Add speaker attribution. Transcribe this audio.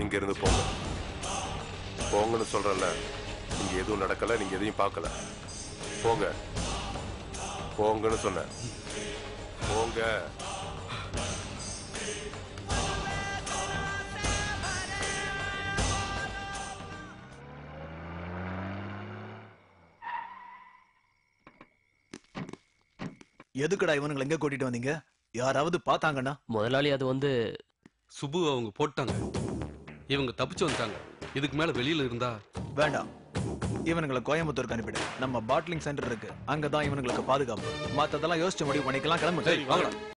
Speaker 1: இங்க இருந்து போங்க. போங்கன்னு சொல்றல. இங்க எதுவும் நடக்கல, நீங்க எதையும் பார்க்கல. போங்க. போங்கன்னு சொன்ன. போங்க.
Speaker 2: எதுக்குடா இவனுங்களை எங்க கூட்டிட்டு வந்தீங்க? யாராவது பார்த்தாங்கன்னா?
Speaker 3: முதலாளி அது வந்து
Speaker 4: சுபு அவங்க போட்டாங்க. இவங்க தப்பிச்சு வந்துட்டாங்க. இதுக்கு மேல வெளியில இருந்தா
Speaker 2: வேண்டாம். இவனுங்களை கோயம்புத்தூருக்கு அனுப்பிடு. நம்ம பாட்லிங் சென்டர் இருக்கு, அங்கதான் இவனுங்களுக்கு பாதுகாப்பு. மத்ததெல்லாம் யோசிச்சு முடிவு பண்ணிக்கலாம். கிளம்பு.
Speaker 4: சரி வாங்கடா.